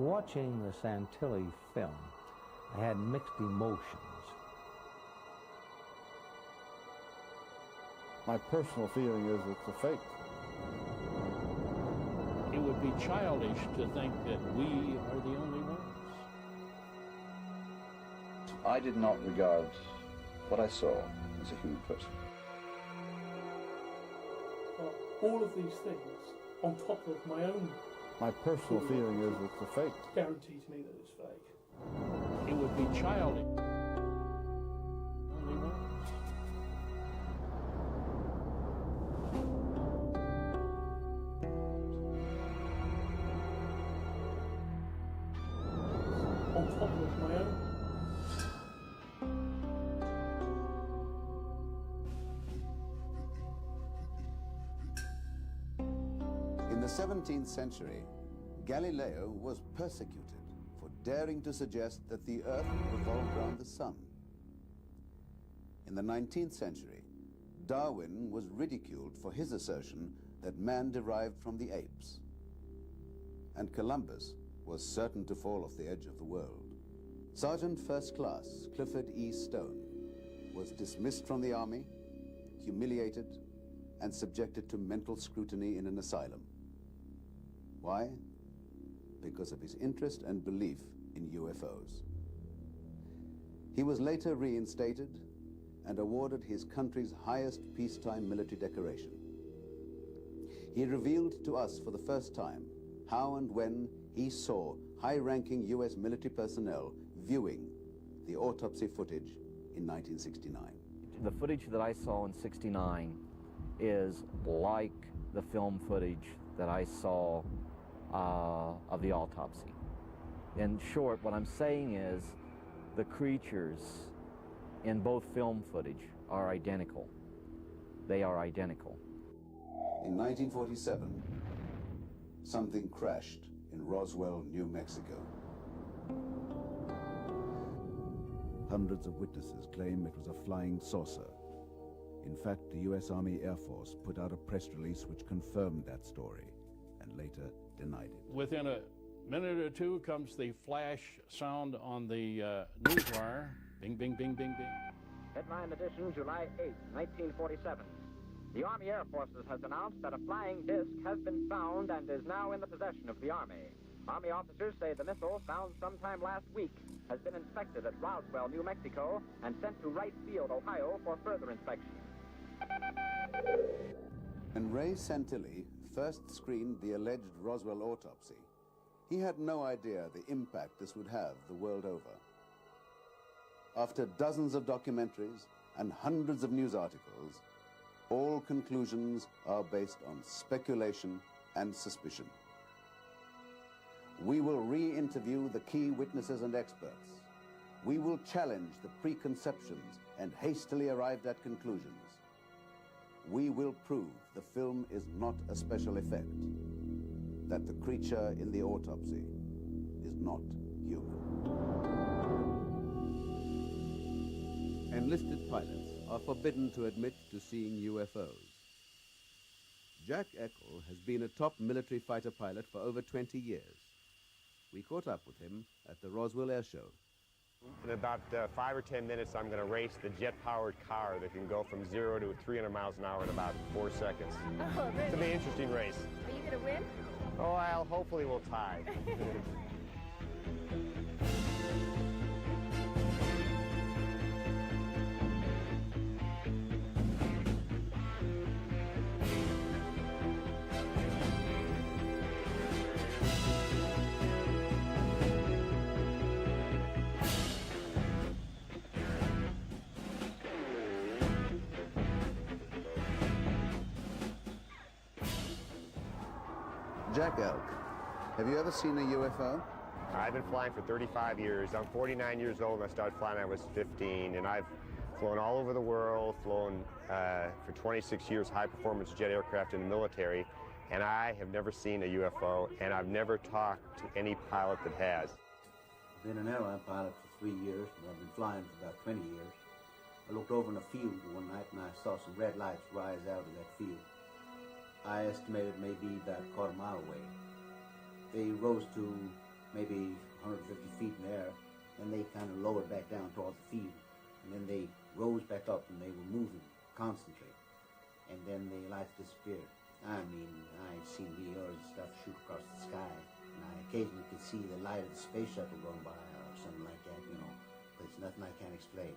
Watching the Santilli film, I had mixed emotions. My personal feeling is it's a fake. It would be childish to think that we are the only ones. I did not regard what I saw as a human person. All of these things on top of my own. My personal feeling is it's a fake. Guarantees me that it's fake. It would be childish. Only ones. On top of my own. In the 17th century, Galileo was persecuted for daring to suggest that the Earth revolved around the sun. In the 19th century, Darwin was ridiculed for his assertion that man derived from the apes. And Columbus was certain to fall off the edge of the world. Sergeant First Class Clifford E. Stone was dismissed from the army, humiliated, and subjected to mental scrutiny in an asylum. Why? Because of his interest and belief in UFOs. He was later reinstated and awarded his country's highest peacetime military decoration. He revealed to us for the first time how and when he saw high-ranking US military personnel viewing the autopsy footage in 1969. The footage that I saw in '69 is like the film footage that I saw of the autopsy. In short, what I'm saying is the creatures in both film footage are identical. They are identical. In 1947, something crashed in Roswell, New Mexico. Hundreds of witnesses claim it was a flying saucer. In fact, the US Army Air Force put out a press release which confirmed that story and later denied it. Within a minute or two comes the flash sound on the newswire. Bing, bing, bing, bing, bing. Headline edition, July 8, 1947. The Army Air Forces has announced that a flying disc has been found and is now in the possession of the Army. Army officers say the missile, found sometime last week, has been inspected at Roswell, New Mexico, and sent to Wright Field, Ohio, for further inspection. When Ray Santilli first screened the alleged Roswell autopsy, he had no idea the impact this would have the world over. After dozens of documentaries and hundreds of news articles, all conclusions are based on speculation and suspicion. We will re-interview the key witnesses and experts. We will challenge the preconceptions and hastily arrived at conclusions. We will prove the film is not a special effect, that the creature in the autopsy is not human. Enlisted pilots are forbidden to admit to seeing UFOs. Jack Eckel has been a top military fighter pilot for over 20 years. We caught up with him at the Roswell Air Show. In about 5 or 10 minutes, I'm going to race the jet-powered car that can go from 0 to 300 miles an hour in about 4 seconds. Oh, really? It's going to be an interesting race. Are you going to win? Oh, well, hopefully we'll tie. Jack Elk, have you ever seen a UFO? I've been flying for 35 years. I'm 49 years old and I started flying when I was 15, and I've flown all over the world, flown for 26 years high-performance jet aircraft in the military, and I have never seen a UFO, and I've never talked to any pilot that has. I've been an airline pilot for 3 years, and I've been flying for about 20 years. I looked over in a field one night and I saw some red lights rise out of that field. I estimated maybe about a quarter mile away. They rose to maybe 150 feet in the air, and they kind of lowered back down towards the field, and then they rose back up and they were moving constantly, and then the lights disappeared. I mean, I've seen meteors and stuff shoot across the sky, and I occasionally could see the light of the space shuttle going by or something like that, you know, but it's nothing I can't explain.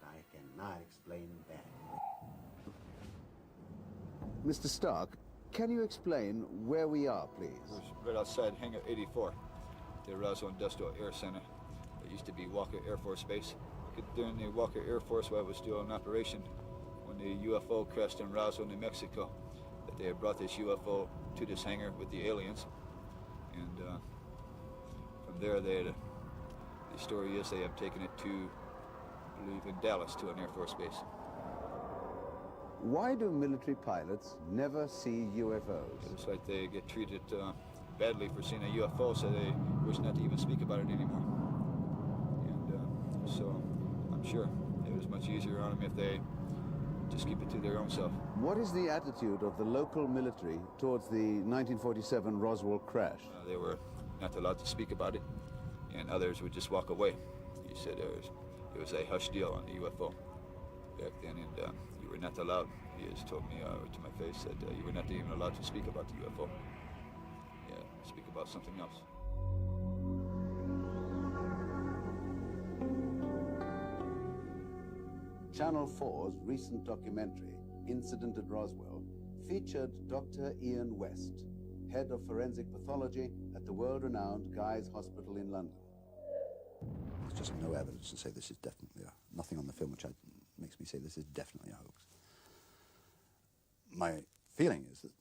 But I cannot explain that. Mr. Stark, can you explain where we are, please? We're right outside Hangar 84, the Roswell Industrial Air Center. It used to be Walker Air Force Base. During the Walker Air Force, while it was still in operation, when the UFO crashed in Roswell, New Mexico, that they had brought this UFO to this hangar with the aliens. And from there, the story is they have taken it to, I believe, in Dallas, to an Air Force base. Why do military pilots never see UFOs? It's like they get treated badly for seeing a UFO, so they wish not to even speak about it anymore. And so I'm sure it was much easier on them if they just keep it to their own self. What is the attitude of the local military towards the 1947 Roswell crash? They were not allowed to speak about it, and others would just walk away. He said it was a hush deal on the UFO back then, and you were not allowed. He has told me to my face that you were not even allowed to speak about the UFO. Yeah, speak about something else. Channel 4's recent documentary, Incident at Roswell, featured Dr. Ian West, head of forensic pathology at the world-renowned Guy's Hospital in London. There's just no evidence to say this is definitely nothing on the film which makes me say this is definitely a hoax. My feeling is that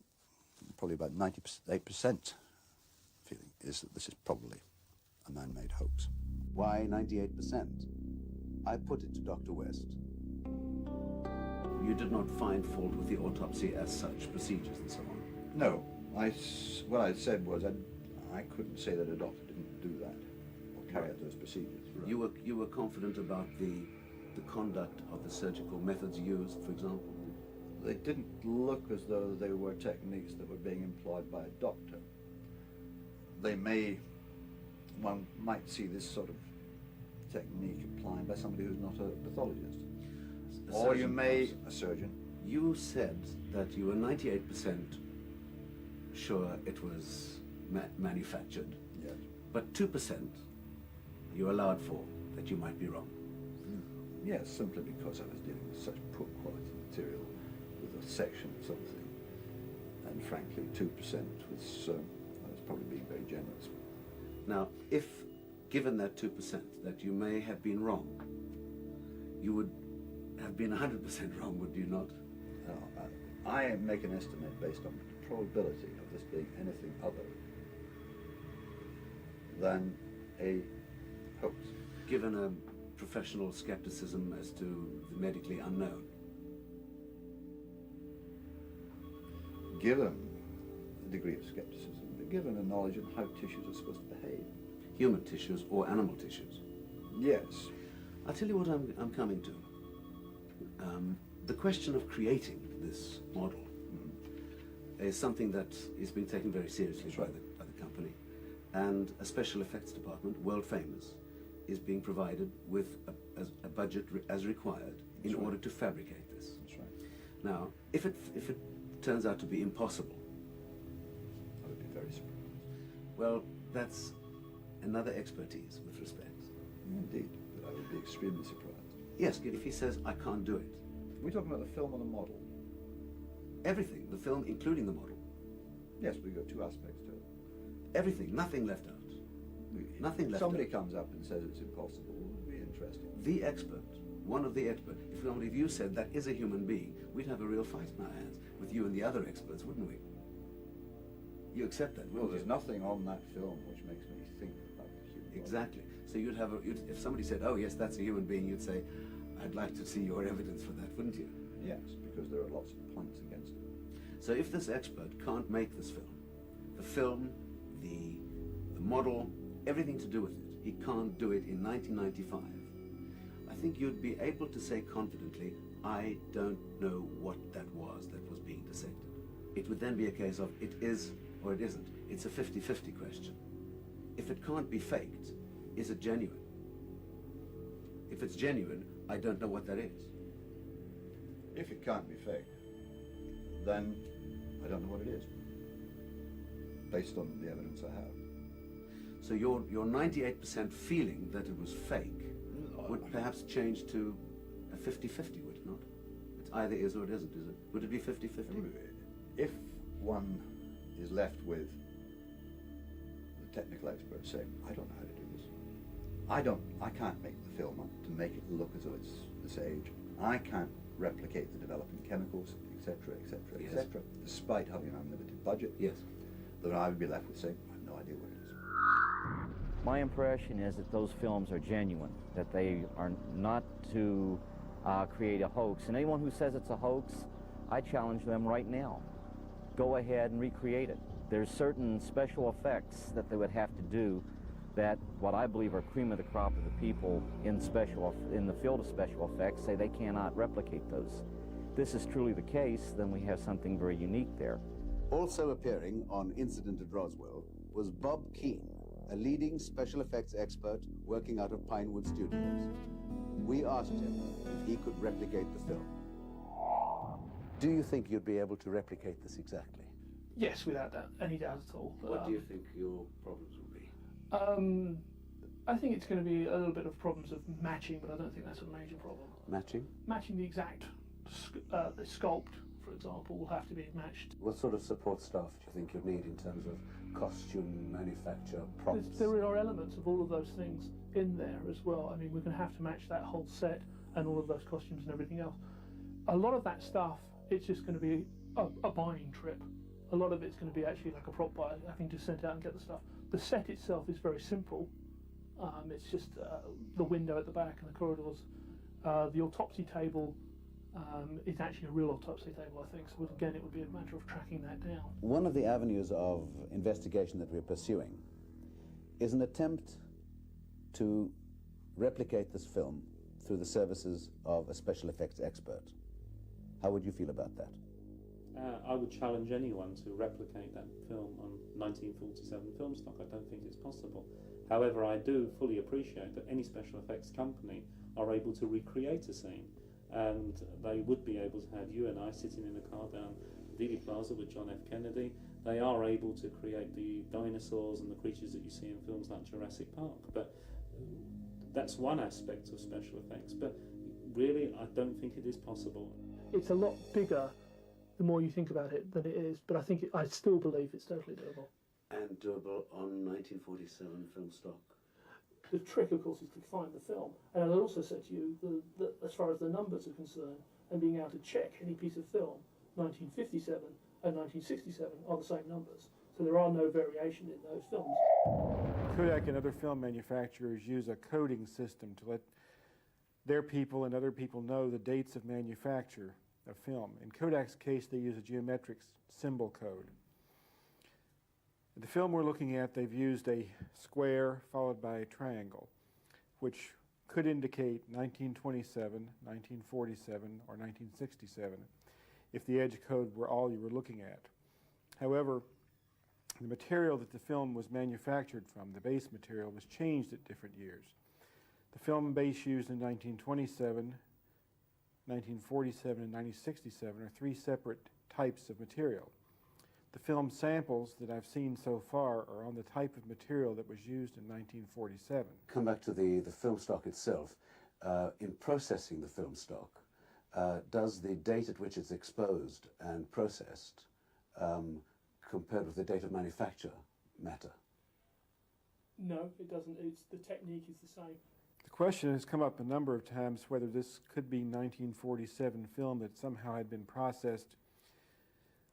probably about 98% feeling is that this is probably a man-made hoax. Why 98%? I put it to Dr. West. You did not find fault with the autopsy as such, procedures and so on? No. What I said was I couldn't say that a doctor didn't do that or carry out those procedures. Right. You were confident about the conduct of the surgical methods used, for example? They didn't look as though they were techniques that were being employed by a doctor. One might see this sort of technique applied by somebody who's not a pathologist. Or you may, a surgeon. You said that you were 98% sure it was manufactured. Yes. But 2% you allowed for that you might be wrong. Yes, simply because I was dealing with such poor quality material with a section of something. And frankly, 2% was probably being very generous. Now, if given that 2% that you may have been wrong, you would have been 100% wrong, would you not? No, I make an estimate based on the probability of this being anything other than a hoax. Given a professional skepticism as to the medically unknown? Given a degree of skepticism, but given a knowledge of how tissues are supposed to behave. Human tissues or animal tissues? Yes. I'll tell you what I'm coming to. The question of creating this model is something that is being taken very seriously by the company. And a special effects department, world famous, is being provided with a budget as required in order to fabricate this. That's right. Now, if it turns out to be impossible, I would be very surprised. Well, that's another expertise with respect. Indeed, but I would be extremely surprised. Yes, if he says, I can't do it. We're talking about the film or the model? Everything, the film, including the model. Yes, we've got two aspects to it. Everything, nothing left out. Nothing left Somebody out. comes up and says it's impossible, it would be interesting. The expert, one of the experts, if you said that is a human being, we'd have a real fight in our hands with you and the other experts, wouldn't we? You accept that, Well, there's nothing on that film which makes me think that that was human. Exactly. So you'd have if somebody said, oh yes, that's a human being, you'd say, I'd like to see your evidence for that, wouldn't you? Yes, because there are lots of points against it. So if this expert can't make this film, the model, everything to do with it, he can't do it in 1995, I think you'd be able to say confidently, I don't know what that was being dissected. It would then be a case of it is or it isn't. It's a 50-50 question. if it can't be faked, is it genuine? If it's genuine, I don't know what that is. If it can't be faked, then I don't know what it is, based on the evidence I have. So your 98% feeling that it was fake would perhaps change to a 50-50, would it not? It either is or it isn't, is it? Would it be 50-50? If one is left with the technical experts saying, I don't know how to do this. I can't make the film up to make it look as though it's this age. I can't replicate the developing chemicals, etc., etc., Yes. etc., despite having an unlimited budget. Yes. Then I would be left with saying, I have no idea what it is. My impression is that those films are genuine, that they are not to create a hoax. And anyone who says it's a hoax, I challenge them right now. Go ahead and recreate it. There's certain special effects that they would have to do that what I believe are cream of the crop of the people in the field of special effects say they cannot replicate those. If this is truly the case, then we have something very unique there. Also appearing on Incident at Roswell was Bob Keane, a leading special effects expert working out of Pinewood Studios. We asked him if he could replicate the film. Do you think you'd be able to replicate this exactly? Yes, without any doubt at all. What do you think your problems will be? I think it's going to be a little bit of problems of matching, but I don't think that's a major problem. Matching? Matching the exact the sculpt, for example, will have to be matched. What sort of support staff do you think you'd need in terms of costume, manufacture, props? There are elements of all of those things in there as well. I mean, we're going to have to match that whole set and all of those costumes and everything else. A lot of that stuff, it's just going to be a buying trip. A lot of it's going to be actually like a prop buyer, having to send out and get the stuff. The set itself is very simple. It's just the window at the back and the corridors. The autopsy table is actually a real autopsy table, I think. So again, it would be a matter of tracking that down. One of the avenues of investigation that we're pursuing is an attempt to replicate this film through the services of a special effects expert. How would you feel about that? I would challenge anyone to replicate that film on 1947 film stock. I don't think it's possible. However, I do fully appreciate that any special effects company are able to recreate a scene, and they would be able to have you and I sitting in a car down Dealey Plaza with John F. Kennedy. They are able to create the dinosaurs and the creatures that you see in films like Jurassic Park. But that's one aspect of special effects. But really, I don't think it is possible. It's a lot bigger the more you think about it than it is, but I still believe it's totally doable. And doable on 1947 film stock? The trick, of course, is to find the film. And I also said to you, as far as the numbers are concerned, and being able to check any piece of film, 1957 and 1967 are the same numbers. So there are no variation in those films. Kodak and other film manufacturers use a coding system to let their people and other people know the dates of manufacture of film. In Kodak's case, they use a geometric symbol code. In the film we're looking at, they've used a square followed by a triangle, which could indicate 1927, 1947, or 1967, if the edge code were all you were looking at. However, the material that the film was manufactured from, the base material, was changed at different years. The film base used in 1927, 1947, and 1967 are three separate types of material. The film samples that I've seen so far are on the type of material that was used in 1947. Come back to the film stock itself. In processing the film stock, does the date at which it's exposed and processed compared with the date of manufacture matter? No, it doesn't. The technique is the same. The question has come up a number of times whether this could be 1947 film that somehow had been processed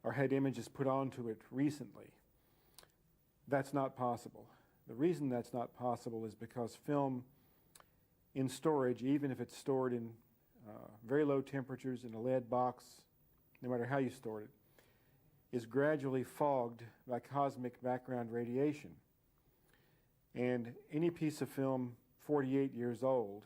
or had images put onto it recently. That's not possible. The reason that's not possible is because film in storage, even if it's stored in very low temperatures in a lead box, no matter how you store it, is gradually fogged by cosmic background radiation. And any piece of film 48 years old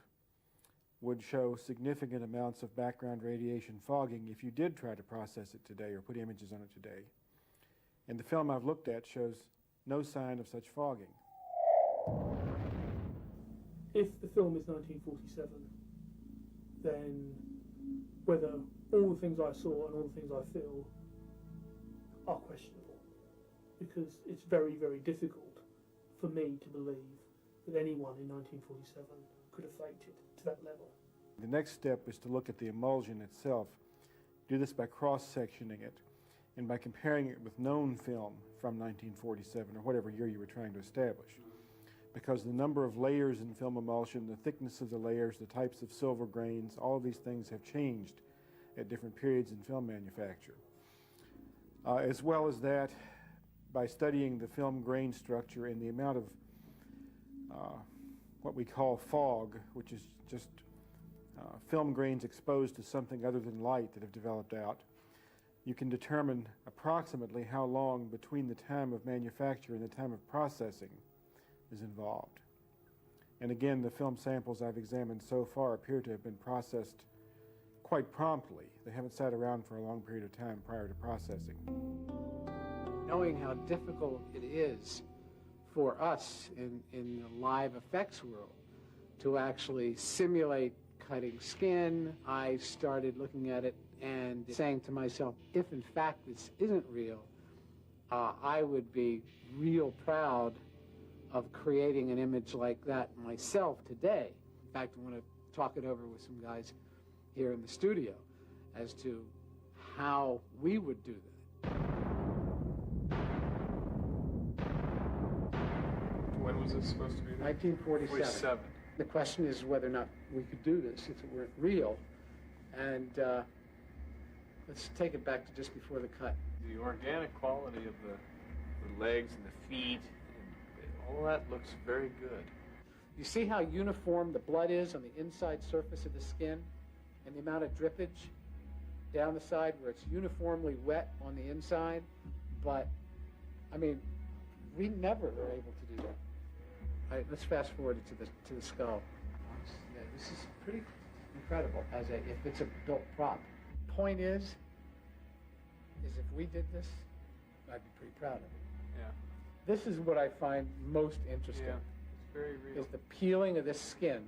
would show significant amounts of background radiation fogging if you did try to process it today or put images on it today. And the film I've looked at shows no sign of such fogging. If the film is 1947, then whether all the things I saw and all the things I feel are questionable, because it's very, very difficult for me to believe that anyone in 1947 could have faked it to that level. The next step is to look at the emulsion itself. Do this by cross-sectioning it and by comparing it with known film from 1947 or whatever year you were trying to establish. Because the number of layers in film emulsion, the thickness of the layers, the types of silver grains, all of these things have changed at different periods in film manufacture. As well as that, by studying the film grain structure and the amount of what we call fog, which is just film grains exposed to something other than light that have developed out, you can determine approximately how long between the time of manufacture and the time of processing is involved. And again, the film samples I've examined so far appear to have been processed quite promptly. They haven't sat around for a long period of time prior to processing. Knowing how difficult it is for us in the live effects world to actually simulate cutting skin, I started looking at it and saying to myself, if in fact this isn't real, I would be real proud of creating an image like that myself today. In fact, I want to talk it over with some guys here in the studio as to how we would do that. When was this supposed to be? 1947. The question is whether or not we could do this if it weren't real. And let's take it back to just before the cut. The organic quality of the legs and the feet, and all that looks very good. You see how uniform the blood is on the inside surface of the skin and the amount of drippage down the side where it's uniformly wet on the inside? But, I mean, we never were able to do that. All right, let's fast forward it to the skull. Yeah, this is pretty incredible if it's a built prop. Point is if we did this, I'd be pretty proud of it. Yeah. This is what I find most interesting. Yeah, it's very real. Is the peeling of this skin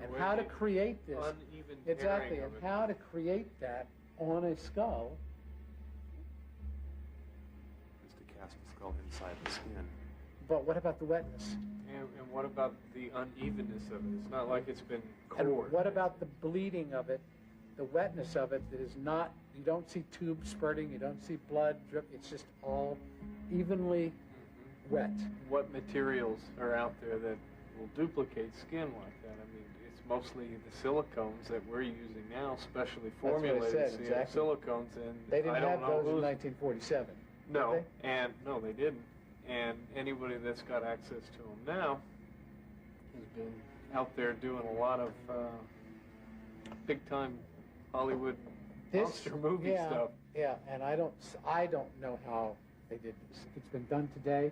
and how to create this. Uneven exactly, tearing and of it. how to create that on a skull. Is to cast the skull inside the skin. But what about the wetness? And what about the unevenness of it? It's not like it's been And cored. what about the bleeding of it, the wetness of it that is not, you don't see tubes spurting, you don't see blood drip, it's just all evenly wet. What materials are out there that will duplicate skin like that? I mean, it's mostly the silicones that we're using now, specially formulated That's what I said, exactly. silicones, and They didn't I don't have know those in who's- 1947. No, did and no, they didn't. And anybody that's got access to them now has been out there doing a lot of big-time Hollywood monster movie stuff. Yeah, and I don't know how they did this. If it's been done today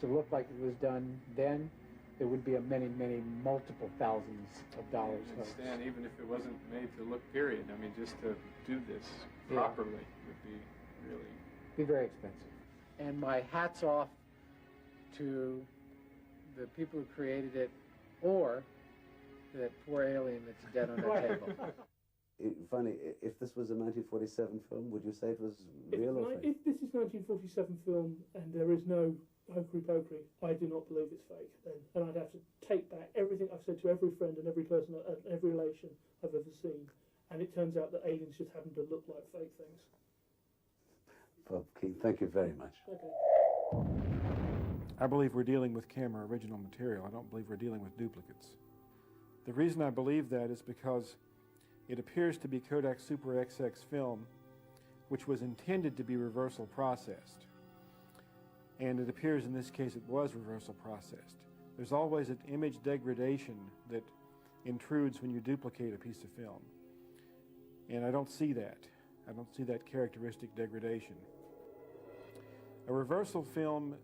to look like it was done then, there would be a many, many multiple thousands of dollars. And even if it wasn't made to look period, I mean, just to do this properly would be really... Be very expensive. And my hat's off to the people who created it, or that poor alien that's dead on that table. Finally, if this was a 1947 film, would you say it was real or fake? If this is 1947 film and there is no hokey-pokey, I do not believe it's fake then. And I'd have to take back everything I've said to every friend and every person, every relation I've ever seen. And it turns out that aliens just happen to look like fake things. Bob King, thank you very much. Okay. I believe we're dealing with camera original material. I don't believe we're dealing with duplicates. The reason I believe that is because it appears to be Kodak Super XX film, which was intended to be reversal processed. And it appears in this case it was reversal processed. There's always an image degradation that intrudes when you duplicate a piece of film. And I don't see that. I don't see that characteristic degradation. A reversal film